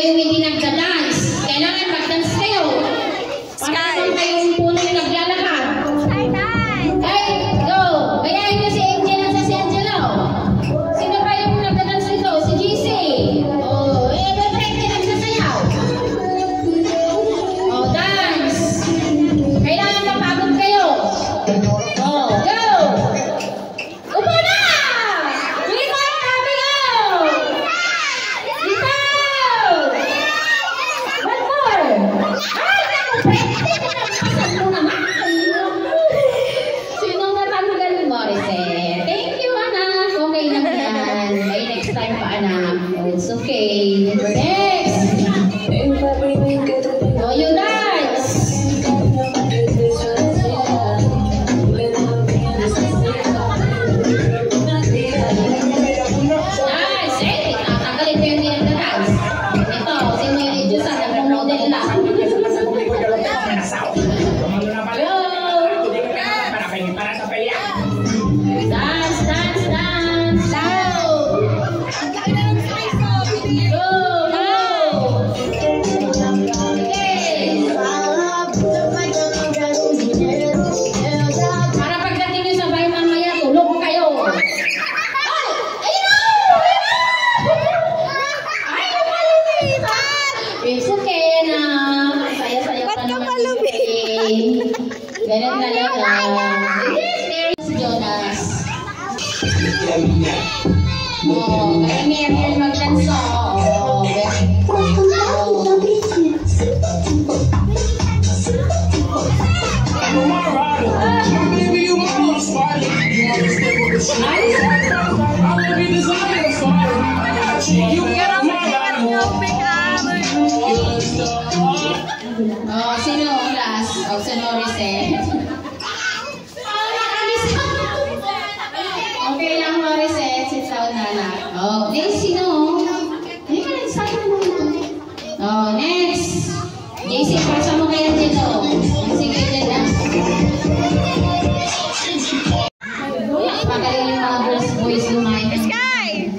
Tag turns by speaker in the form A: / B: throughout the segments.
A: yung hindi nagda-dance. Kailangan mag-dance kayo. Para naman kayong puno yung naglalakad. Hey, go! Bayahin niyo si Angel at si Angelo. Sino ba yung nagda-dance nito? Si GC. Oh, break din nagsasayaw. Oh, dance. Kailangan mapagod kayo. Oh, go! Upo na! Sinong natanggal ni Morissette? Thank you, anak. Okay lang yan. May next time pa, anak. It's okay. Next! Oh, you dance! Nice! Eh, tatanggalin ko yung dinag-dance. Ito, si Mary Diyosa, nag-model lang. Dance, dance, dance. Go! Go! Para pagdating nyo sa bahay mamaya, tulog kayo. It's okay na. Saya-saya pa naman. Ganun talaga. Si Jonas. Oh, kaya Miriam mag-danso. Oh, oh, sino last? Oh, si Morissette. Okay lang, Morissette. Sit down na lang. Oh, next, sino? Hindi ka nag-start na naman. Oh, next. JC, pasa mo kaya dito. Sige, dyan lang. Magaling yung mga boys lumayan. Sky!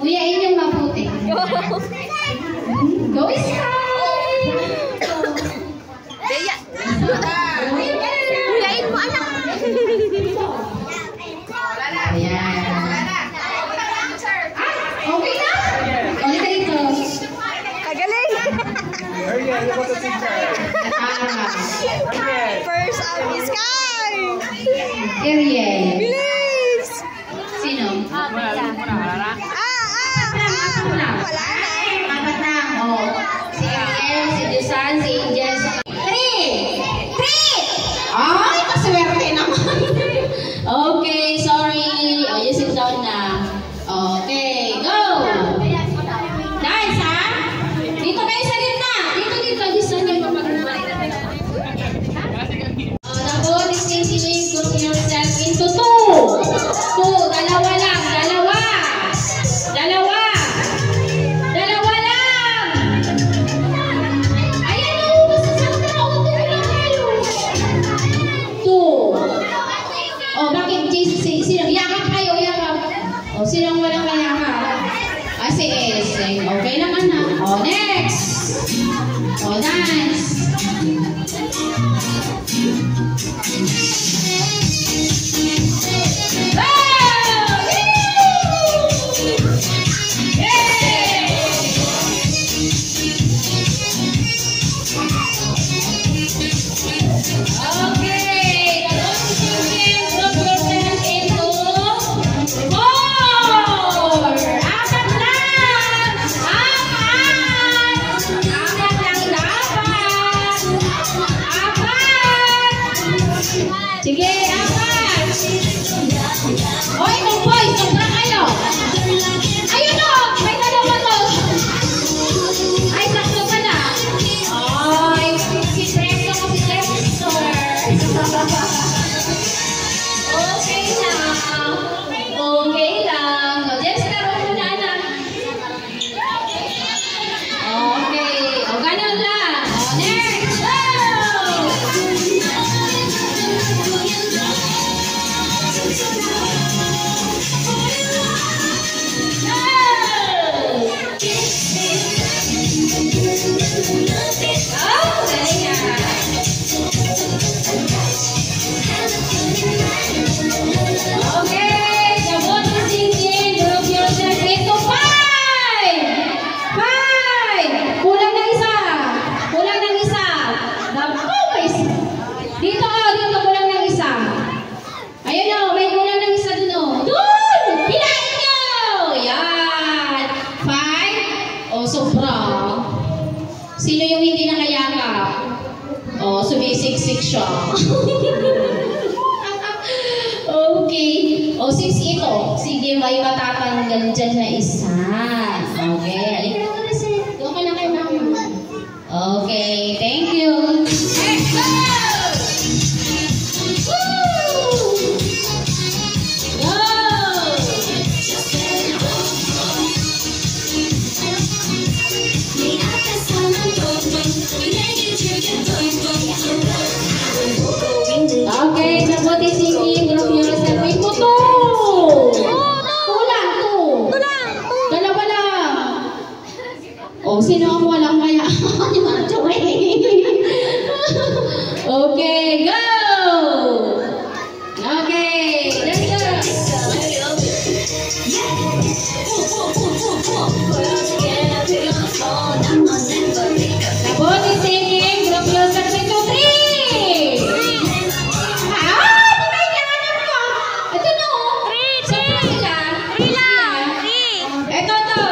A: Uyain yung maputi. Go, Sky! Uyain mo, anak. Ayan. Okay na? Ulit ka dito.
B: Agaling! First out is Sky!
A: Ariel.
B: Bilis!
A: Sino?
B: Wala na.
A: Apat na. Oh. Si Ariel, si Dusan, Oh, galing ah. Okay, sabot na singing. Group yourself into 5. 5. Kulang ng isa. Kulang ng isa. Naku, may isa. Dito, dito kulang ng isa. Ayun o, may kulang ng isa dun o. Dun! Hilahin nyo! Yan. 5. O, sobra. Sino yung hindi nakayakap? O, sumisiksik siya. Okay. O, 6 ito. Sige, may matatanggal dyan na isa. Okay. Halika na muna, sir. Doon ka na kay mama. Okay. Thank you. Let's go! Woo! Go! Okay, sabuti singing. Group yourself into 2. Kulang 2. Dalawa lang. Oh, sino ang walang kaya? Okay, go! Okay, let's go! Sabuti singing. Group yourself into 3. Ito no. Sobra sila. Ito to.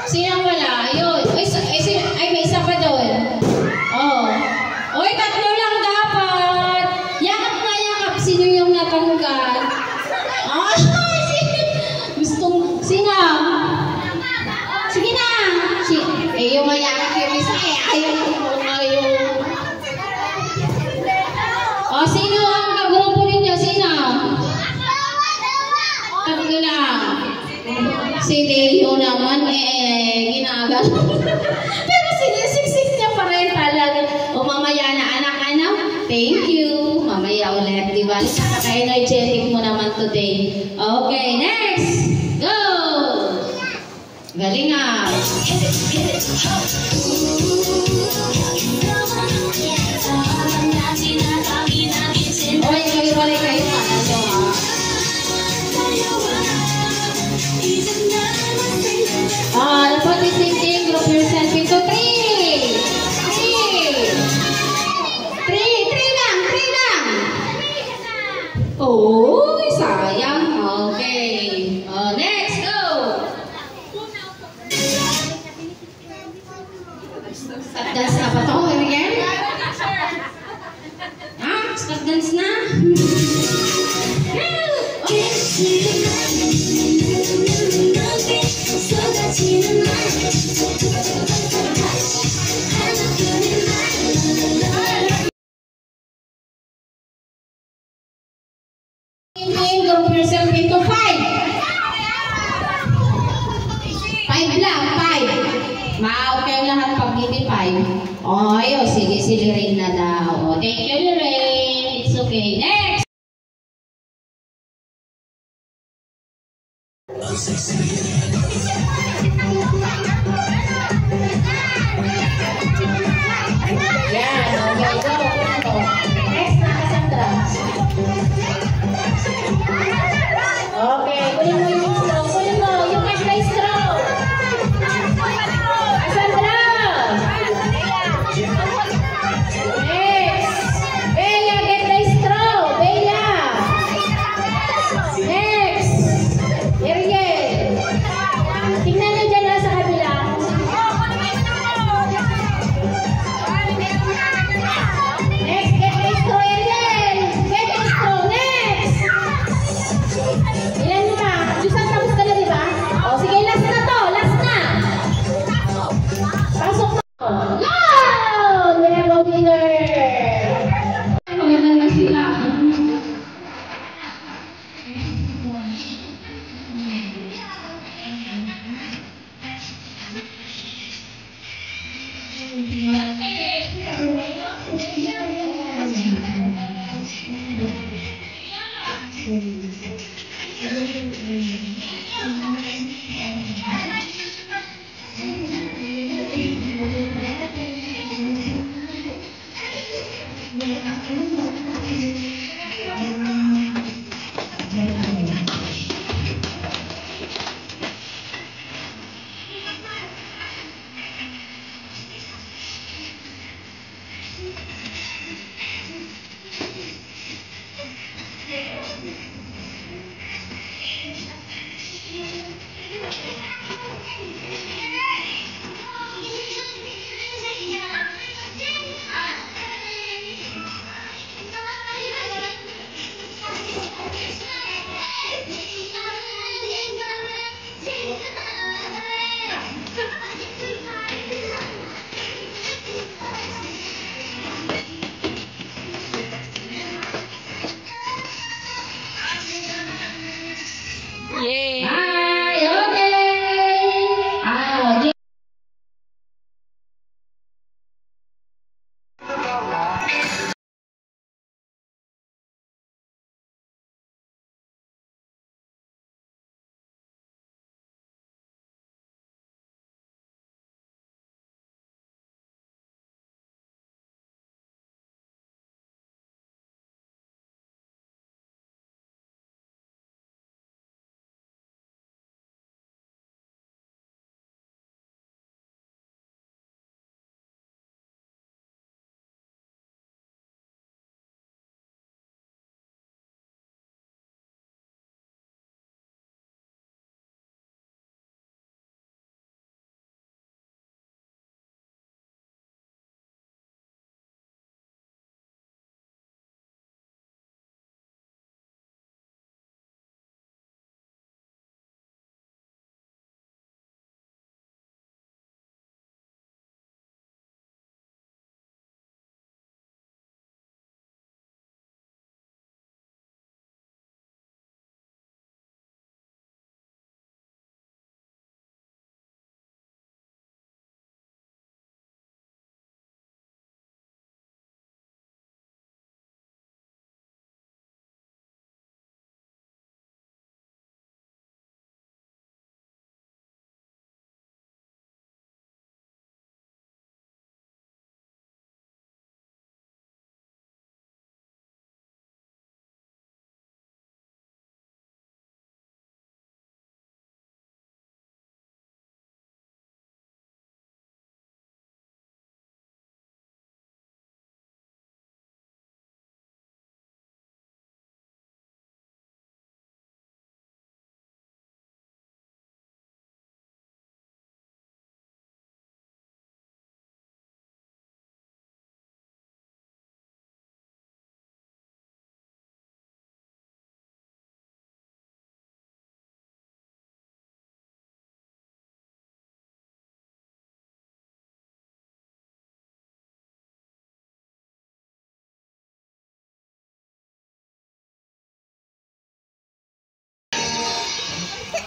A: Sino ang wala? Ayun. Ay, may isa pa doon. Oh. Oy, 3 lang dapat. Yakap na yakap. Sino yung natanggal? Ah, gustong, sino? Sige na. Yung mayakap yung isa eh. Ayaw yung. Oh, sino ang kagrupo ninyo? Sino? 3 lang. Si Leo naman ginagano. Pero sinisiksik niya pa rin talaga. O mamaya na anak-anak, thank you. Mamaya ulit, di ba? Napaka-energetic mo naman today. Okay, next! Go! Galing ah. Oy, kayo-walay kayo pa. Dapat isinging. Group yourself into 3. 3 lang. Oh, sayang. Okay. Next, go. Stop dance na ba ito? Again? Stop dance na? Group yourself into 5. 5 lang, 5. Ma-okay ang lahat pag hindi 5. Oh, ayun, sige, si Lorraine na daw. Oh, thank you, Lorraine. It's okay. Next! Yan, okay, go. Next na, Cassandra. Okay, kunin mo yung straw. Kunin mo yung extra straw. Cassandra! Next! Bella, get the straw. Bella! Next! Ariel! Tingnan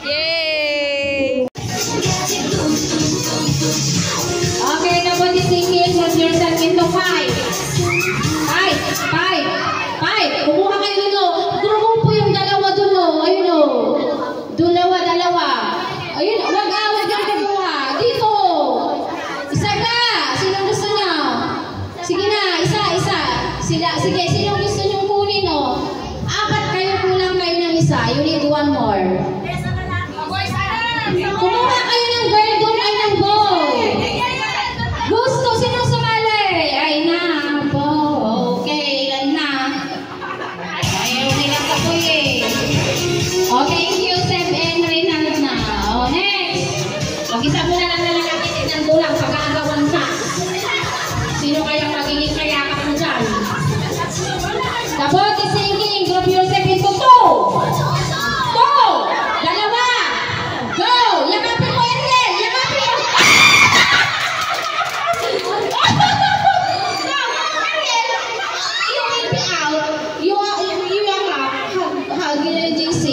B: Yay!
A: Okay, nabot is singing. Put yourself into 5. 5. 5. 5. Kumuha kayo dun o. Grupo yung dalawa dun o. Ayun o. Dalawa. Ayun, wag yung kumuha. Dito. Isa ka. Sinong gusto niya? Sige na, isa. Sige, sinong gusto niyong kunin o? 4 kayo, kulang kayo ng isa. You need 1 more. Kumuha kayo ng girl doon ay ng boy. Gusto, sinong sumali? Ay na, po. Okay, ilan na? Ayaw nila sa boy eh. Okay, Yusef and Reynald na. Oh, next. Mag-isa mo na lang natin ng tulang pag-aagawan ka. Sino kayang magiging kayakap mo dyan? Tapos, singing, group Yusef into 2. 2. Dalawa. Go! Yakapin mo, Ariel! Yakapin mo! You will be out. You are hug JC.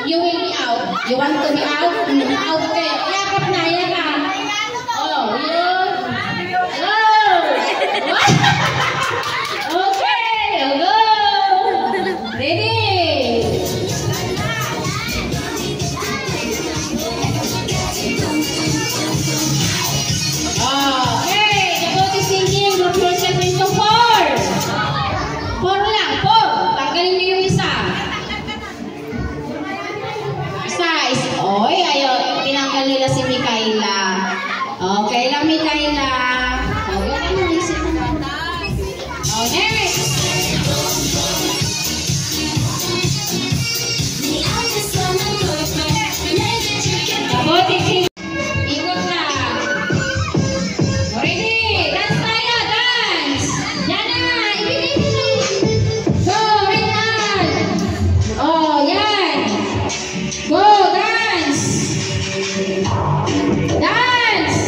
A: You will be out. You want to be out? Out kayo. Yakap na, yakap. Oh, yun. Oh! Okay, go! Ready? Okay, about is singing, group yourself into 4. 4 lang, 4. Tanggalin niyo yung isa. Oy, ayaw, tinanggal nila si Mikaela. Okay lang, Mikaela. Okay lang, naisip mo na. Oh, next. About is singing. Ikot na. Ready? Dance tayo, dance! Yan na! Ibigay mo na! Go, Reynald! Oh, yan! Go, dance! Dance!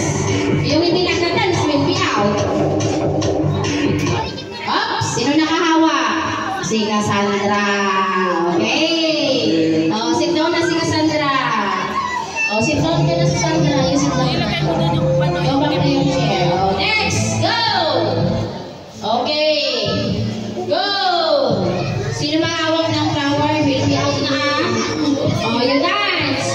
A: Yung hindi nagka-dance will be out. Oh, sino nakahawa? Si Cassandra. Okay. Oh, sit down na si Cassandra. Oh, sit down ka na si Cassandra. You sit down na. Go back na yung chair. Oh, next! Go! Okay. Go! Sino mahawak ng flower will be out na. Oh, you dance!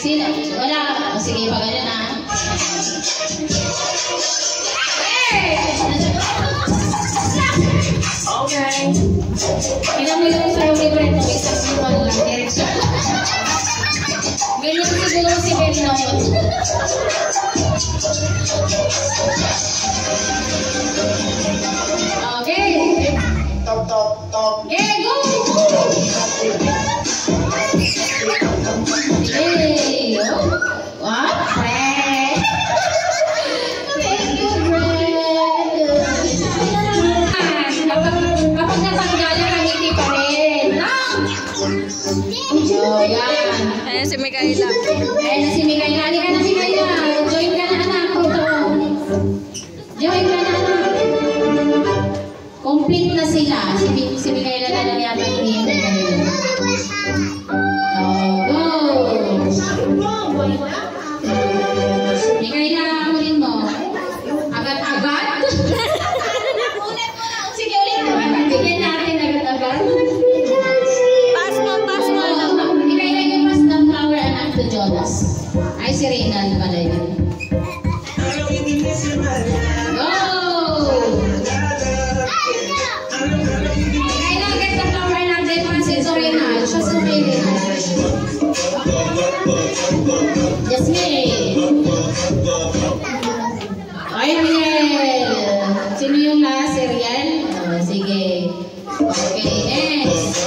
A: Sino? Wala. O, sige, pag ganun na. Okay. Kailan mo yung sa favorite mo, isang sinuan lang, direksyon. Ganyan siguro si Ben noon. Okay.
C: Top.
A: Okay, go! Hey! What? Fred! Thank you, Fred! Kapag natanggalan, ngiti pa rin. Oh, yan.
B: Ayan si Mikaela.
A: Ayan na si Mikaela. Halika na, Mikaela. Join ka na, anak. Join ka na, anak. Complete na sila. Si Mikaela na lang yata yung hintay na rin. Go! Mikaela, hulin mo. Agad-agad? Sige, ulit mo. Bigyan natin agad-agad.
B: Pass mo.
A: Mikaela, yung mas ng flower anak to Jonas. Ay, si Reynald pala yun. Go! Mikaela, get the flower anak dahil pansin. So, Reynald. Siya sa Reynald. Jasmine. Ay, Riel. Sino yung last? Si Riel? Oh, sige. Okay, next.